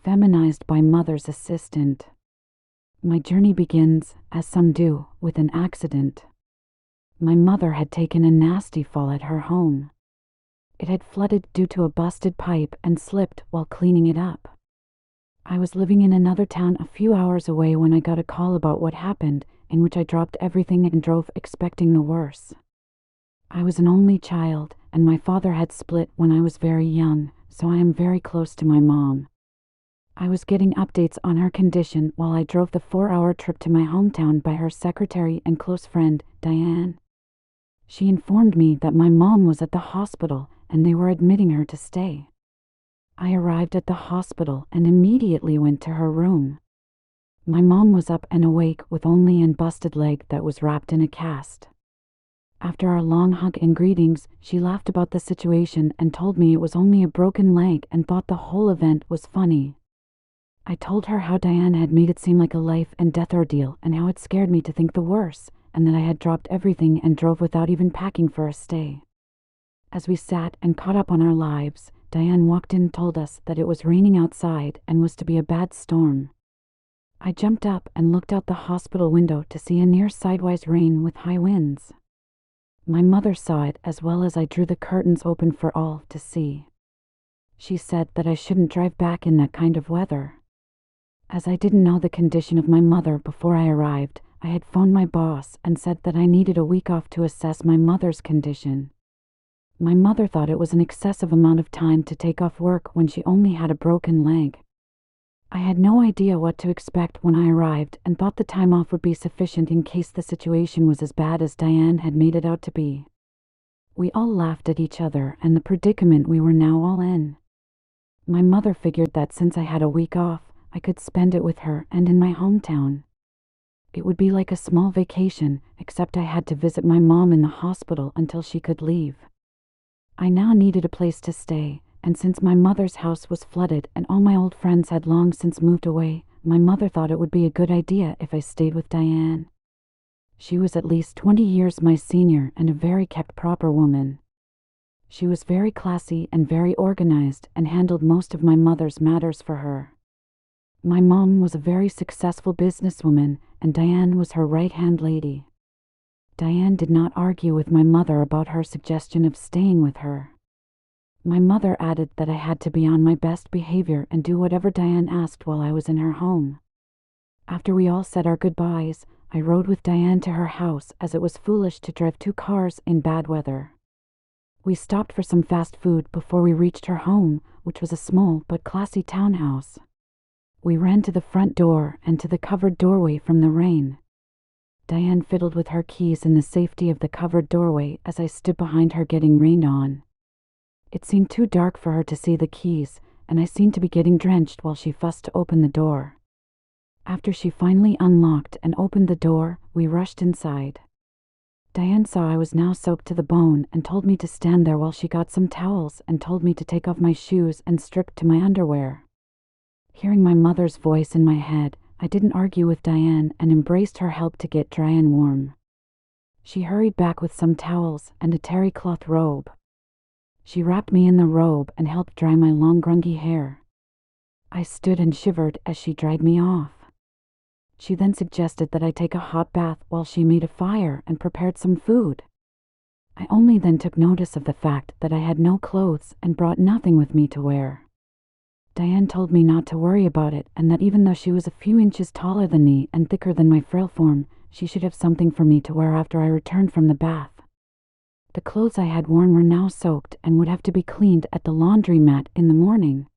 Feminized by Mother's Assistant. My journey begins, as some do, with an accident. My mother had taken a nasty fall at her home. It had flooded due to a busted pipe and slipped while cleaning it up. I was living in another town a few hours away when I got a call about what happened, in which I dropped everything and drove expecting the worst. I was an only child, and my father had split when I was very young, so I am very close to my mom. I was getting updates on her condition while I drove the 4-hour trip to my hometown by her secretary and close friend, Diane. She informed me that my mom was at the hospital and they were admitting her to stay. I arrived at the hospital and immediately went to her room. My mom was up and awake with only a busted leg that was wrapped in a cast. After our long hug and greetings, she laughed about the situation and told me it was only a broken leg and thought the whole event was funny. I told her how Diane had made it seem like a life and death ordeal and how it scared me to think the worst, and that I had dropped everything and drove without even packing for a stay. As we sat and caught up on our lives, Diane walked in and told us that it was raining outside and was to be a bad storm. I jumped up and looked out the hospital window to see a near sidewise rain with high winds. My mother saw it as well as I drew the curtains open for all to see. She said that I shouldn't drive back in that kind of weather. As I didn't know the condition of my mother before I arrived, I had phoned my boss and said that I needed a week off to assess my mother's condition. My mother thought it was an excessive amount of time to take off work when she only had a broken leg. I had no idea what to expect when I arrived and thought the time off would be sufficient in case the situation was as bad as Diane had made it out to be. We all laughed at each other and the predicament we were now all in. My mother figured that since I had a week off, I could spend it with her and in my hometown. It would be like a small vacation, except I had to visit my mom in the hospital until she could leave. I now needed a place to stay, and since my mother's house was flooded and all my old friends had long since moved away, my mother thought it would be a good idea if I stayed with Diane. She was at least 20 years my senior and a very kept proper woman. She was very classy and very organized and handled most of my mother's matters for her. My mom was a very successful businesswoman, and Diane was her right-hand lady. Diane did not argue with my mother about her suggestion of staying with her. My mother added that I had to be on my best behavior and do whatever Diane asked while I was in her home. After we all said our goodbyes, I rode with Diane to her house as it was foolish to drive 2 cars in bad weather. We stopped for some fast food before we reached her home, which was a small but classy townhouse. We ran to the front door and to the covered doorway from the rain. Diane fiddled with her keys in the safety of the covered doorway as I stood behind her getting rained on. It seemed too dark for her to see the keys, and I seemed to be getting drenched while she fussed to open the door. After she finally unlocked and opened the door, we rushed inside. Diane saw I was now soaked to the bone and told me to stand there while she got some towels and told me to take off my shoes and strip to my underwear. Hearing my mother's voice in my head, I didn't argue with Diane and embraced her help to get dry and warm. She hurried back with some towels and a terry cloth robe. She wrapped me in the robe and helped dry my long grungy hair. I stood and shivered as she dried me off. She then suggested that I take a hot bath while she made a fire and prepared some food. I only then took notice of the fact that I had no clothes and brought nothing with me to wear. Diane told me not to worry about it and that even though she was a few inches taller than me and thicker than my frail form, she should have something for me to wear after I returned from the bath. The clothes I had worn were now soaked and would have to be cleaned at the laundromat in the morning.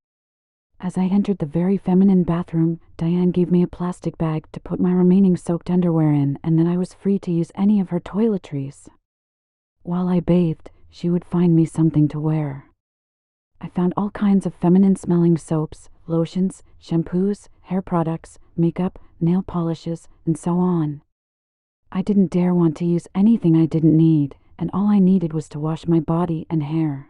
As I entered the very feminine bathroom, Diane gave me a plastic bag to put my remaining soaked underwear in, and then I was free to use any of her toiletries. While I bathed, she would find me something to wear. I found all kinds of feminine-smelling soaps, lotions, shampoos, hair products, makeup, nail polishes, and so on. I didn't dare want to use anything I didn't need, and all I needed was to wash my body and hair.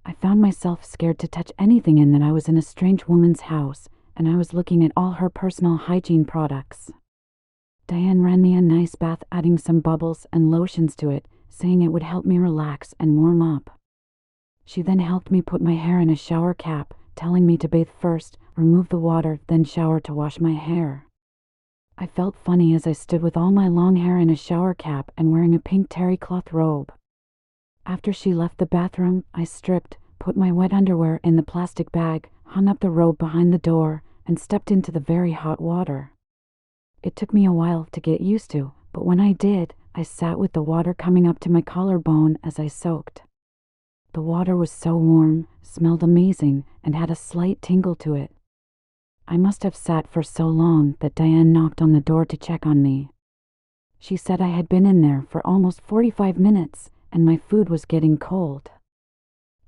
I found myself scared to touch anything in that I was in a strange woman's house, and I was looking at all her personal hygiene products. Diane ran me a nice bath, adding some bubbles and lotions to it, saying it would help me relax and warm up. She then helped me put my hair in a shower cap, telling me to bathe first, remove the water, then shower to wash my hair. I felt funny as I stood with all my long hair in a shower cap and wearing a pink terry cloth robe. After she left the bathroom, I stripped, put my wet underwear in the plastic bag, hung up the robe behind the door, and stepped into the very hot water. It took me a while to get used to, but when I did, I sat with the water coming up to my collarbone as I soaked. The water was so warm, smelled amazing, and had a slight tingle to it. I must have sat for so long that Diane knocked on the door to check on me. She said I had been in there for almost 45 minutes, and my food was getting cold.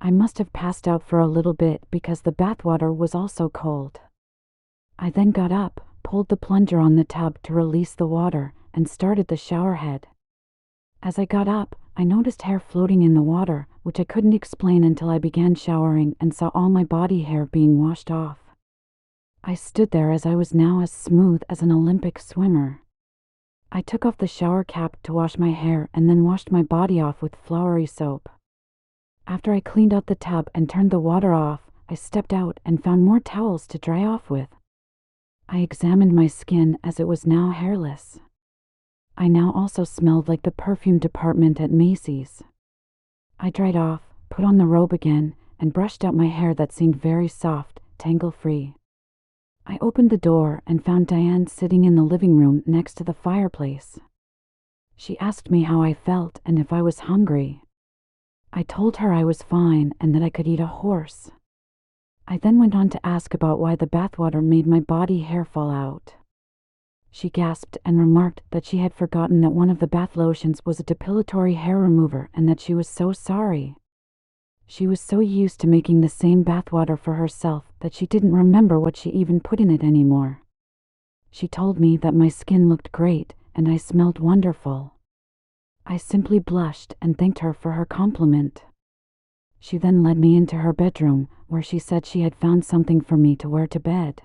I must have passed out for a little bit because the bathwater was also cold. I then got up, pulled the plunger on the tub to release the water, and started the shower head. As I got up, I noticed hair floating in the water, which I couldn't explain until I began showering and saw all my body hair being washed off. I stood there as I was now as smooth as an Olympic swimmer. I took off the shower cap to wash my hair and then washed my body off with flowery soap. After I cleaned out the tub and turned the water off, I stepped out and found more towels to dry off with. I examined my skin as it was now hairless. I now also smelled like the perfume department at Macy's. I dried off, put on the robe again, and brushed out my hair that seemed very soft, tangle-free. I opened the door and found Diane sitting in the living room next to the fireplace. She asked me how I felt and if I was hungry. I told her I was fine and that I could eat a horse. I then went on to ask about why the bathwater made my body hair fall out. She gasped and remarked that she had forgotten that one of the bath lotions was a depilatory hair remover and that she was so sorry. She was so used to making the same bathwater for herself that she didn't remember what she even put in it anymore. She told me that my skin looked great and I smelled wonderful. I simply blushed and thanked her for her compliment. She then led me into her bedroom, where she said she had found something for me to wear to bed.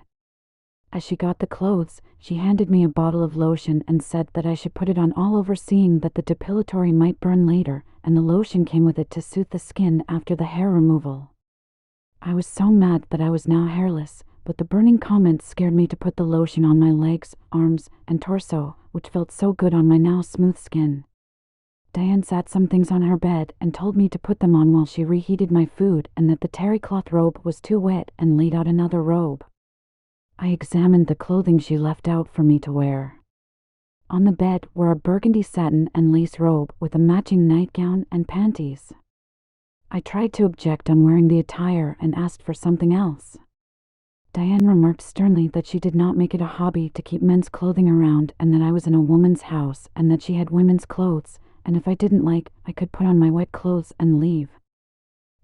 As she got the clothes, she handed me a bottle of lotion and said that I should put it on all over, seeing that the depilatory might burn later, and the lotion came with it to soothe the skin after the hair removal. I was so mad that I was now hairless, but the burning comments scared me to put the lotion on my legs, arms, and torso, which felt so good on my now smooth skin. Diane sat some things on her bed and told me to put them on while she reheated my food, and that the terry cloth robe was too wet, and laid out another robe. I examined the clothing she left out for me to wear. On the bed were a burgundy satin and lace robe with a matching nightgown and panties. I tried to object on wearing the attire and asked for something else. Diane remarked sternly that she did not make it a hobby to keep men's clothing around, and that I was in a woman's house and that she had women's clothes, and if I didn't like, I could put on my wet clothes and leave.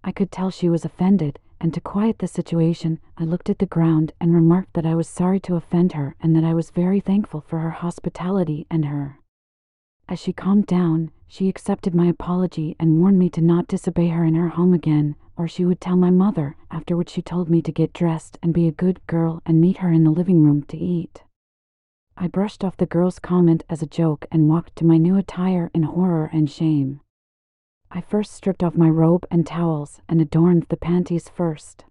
I could tell she was offended, and to quiet the situation, I looked at the ground and remarked that I was sorry to offend her and that I was very thankful for her hospitality and her. As she calmed down, she accepted my apology and warned me to not disobey her in her home again, or she would tell my mother, after which she told me to get dressed and be a good girl and meet her in the living room to eat. I brushed off the girl's comment as a joke and walked to my new attire in horror and shame. I first stripped off my robe and towels and adorned the panties first.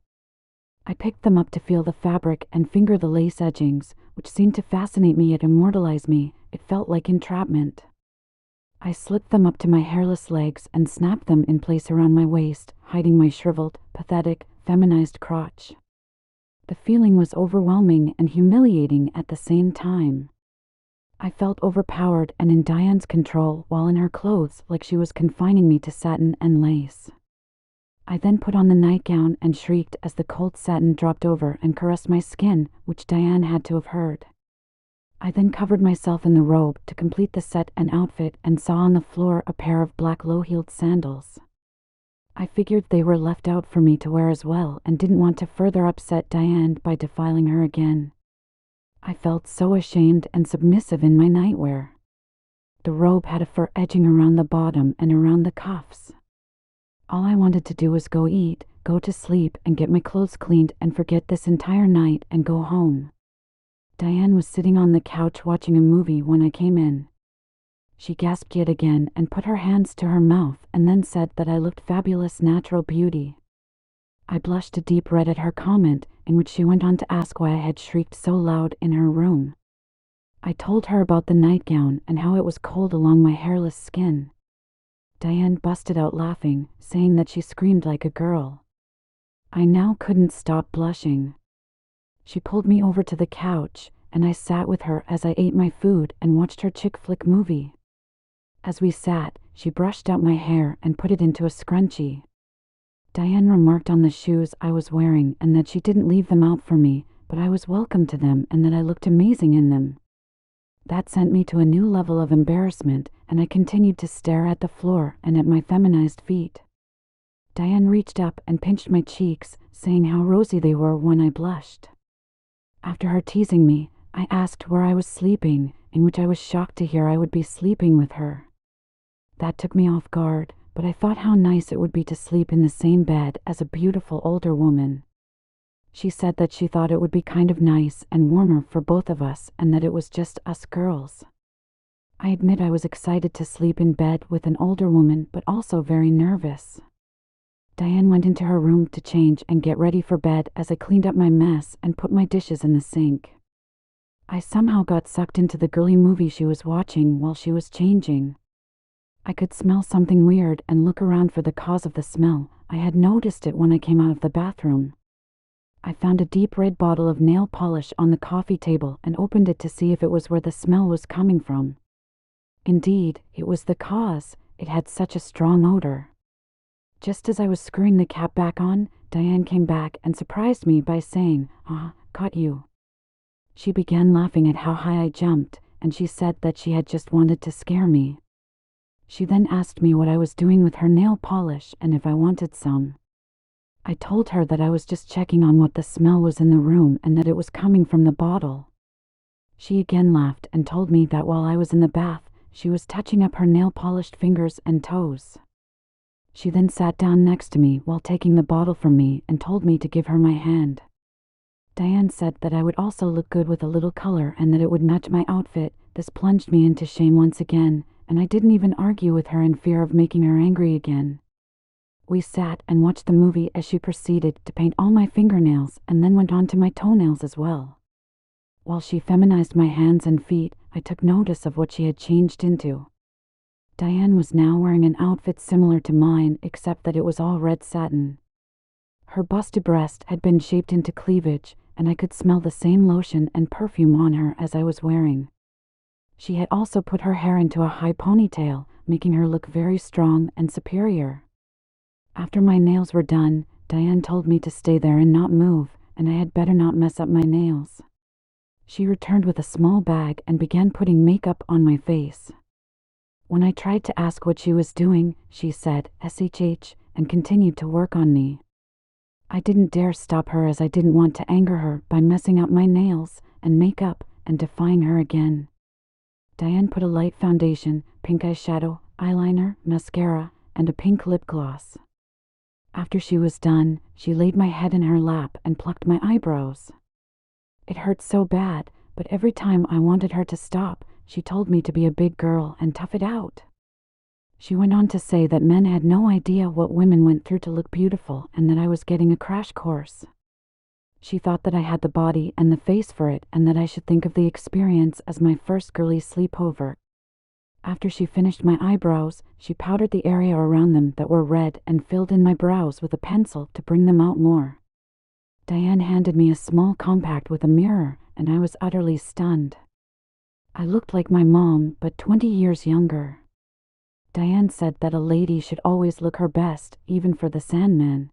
I picked them up to feel the fabric and finger the lace edgings, which seemed to fascinate me yet immortalize me. It felt like entrapment. I slipped them up to my hairless legs and snapped them in place around my waist, hiding my shriveled, pathetic, feminized crotch. The feeling was overwhelming and humiliating at the same time. I felt overpowered and in Diane's control while in her clothes, like she was confining me to satin and lace. I then put on the nightgown and shrieked as the cold satin dropped over and caressed my skin, which Diane had to have heard. I then covered myself in the robe to complete the set and outfit and saw on the floor a pair of black low-heeled sandals. I figured they were left out for me to wear as well and didn't want to further upset Diane by defiling her again. I felt so ashamed and submissive in my nightwear. The robe had a fur edging around the bottom and around the cuffs. All I wanted to do was go eat, go to sleep, and get my clothes cleaned and forget this entire night and go home. Diane was sitting on the couch watching a movie when I came in. She gasped yet again and put her hands to her mouth and then said that I looked fabulous natural beauty. I blushed a deep red at her comment, in which she went on to ask why I had shrieked so loud in her room. I told her about the nightgown and how it was cold along my hairless skin. Diane busted out laughing, saying that she screamed like a girl. I now couldn't stop blushing. She pulled me over to the couch, and I sat with her as I ate my food and watched her chick flick movie. As we sat, she brushed out my hair and put it into a scrunchie. Diane remarked on the shoes I was wearing and that she didn't leave them out for me, but I was welcome to them and that I looked amazing in them. That sent me to a new level of embarrassment, and I continued to stare at the floor and at my feminized feet. Diane reached up and pinched my cheeks, saying how rosy they were when I blushed. After her teasing me, I asked where I was sleeping, in which I was shocked to hear I would be sleeping with her. That took me off guard, but I thought how nice it would be to sleep in the same bed as a beautiful older woman. She said that she thought it would be kind of nice and warmer for both of us and that it was just us girls. I admit I was excited to sleep in bed with an older woman, but also very nervous. Diane went into her room to change and get ready for bed as I cleaned up my mess and put my dishes in the sink. I somehow got sucked into the girly movie she was watching while she was changing. I could smell something weird and look around for the cause of the smell. I had noticed it when I came out of the bathroom. I found a deep red bottle of nail polish on the coffee table and opened it to see if it was where the smell was coming from. Indeed, it was the cause. It had such a strong odor. Just as I was screwing the cap back on, Diane came back and surprised me by saying, "Caught you." She began laughing at how high I jumped, and she said that she had just wanted to scare me. She then asked me what I was doing with her nail polish and if I wanted some. I told her that I was just checking on what the smell was in the room and that it was coming from the bottle. She again laughed and told me that while I was in the bath, she was touching up her nail-polished fingers and toes. She then sat down next to me while taking the bottle from me and told me to give her my hand. Diane said that I would also look good with a little color and that it would match my outfit. This plunged me into shame once again, and I didn't even argue with her in fear of making her angry again. We sat and watched the movie as she proceeded to paint all my fingernails and then went on to my toenails as well. While she feminized my hands and feet, I took notice of what she had changed into. Diane was now wearing an outfit similar to mine, except that it was all red satin. Her busted breast had been shaped into cleavage, and I could smell the same lotion and perfume on her as I was wearing. She had also put her hair into a high ponytail, making her look very strong and superior. After my nails were done, Diane told me to stay there and not move, and I had better not mess up my nails. She returned with a small bag and began putting makeup on my face. When I tried to ask what she was doing, she said, "SHH," and continued to work on me. I didn't dare stop her as I didn't want to anger her by messing up my nails and makeup and defying her again. Diane put a light foundation, pink eyeshadow, eyeliner, mascara, and a pink lip gloss. After she was done, she laid my head in her lap and plucked my eyebrows. It hurt so bad, but every time I wanted her to stop, she told me to be a big girl and tough it out. She went on to say that men had no idea what women went through to look beautiful and that I was getting a crash course. She thought that I had the body and the face for it and that I should think of the experience as my first girly sleepover. After she finished my eyebrows, she powdered the area around them that were red and filled in my brows with a pencil to bring them out more. Diane handed me a small compact with a mirror, and I was utterly stunned. I looked like my mom, but 20 years younger. Diane said that a lady should always look her best, even for the Sandman.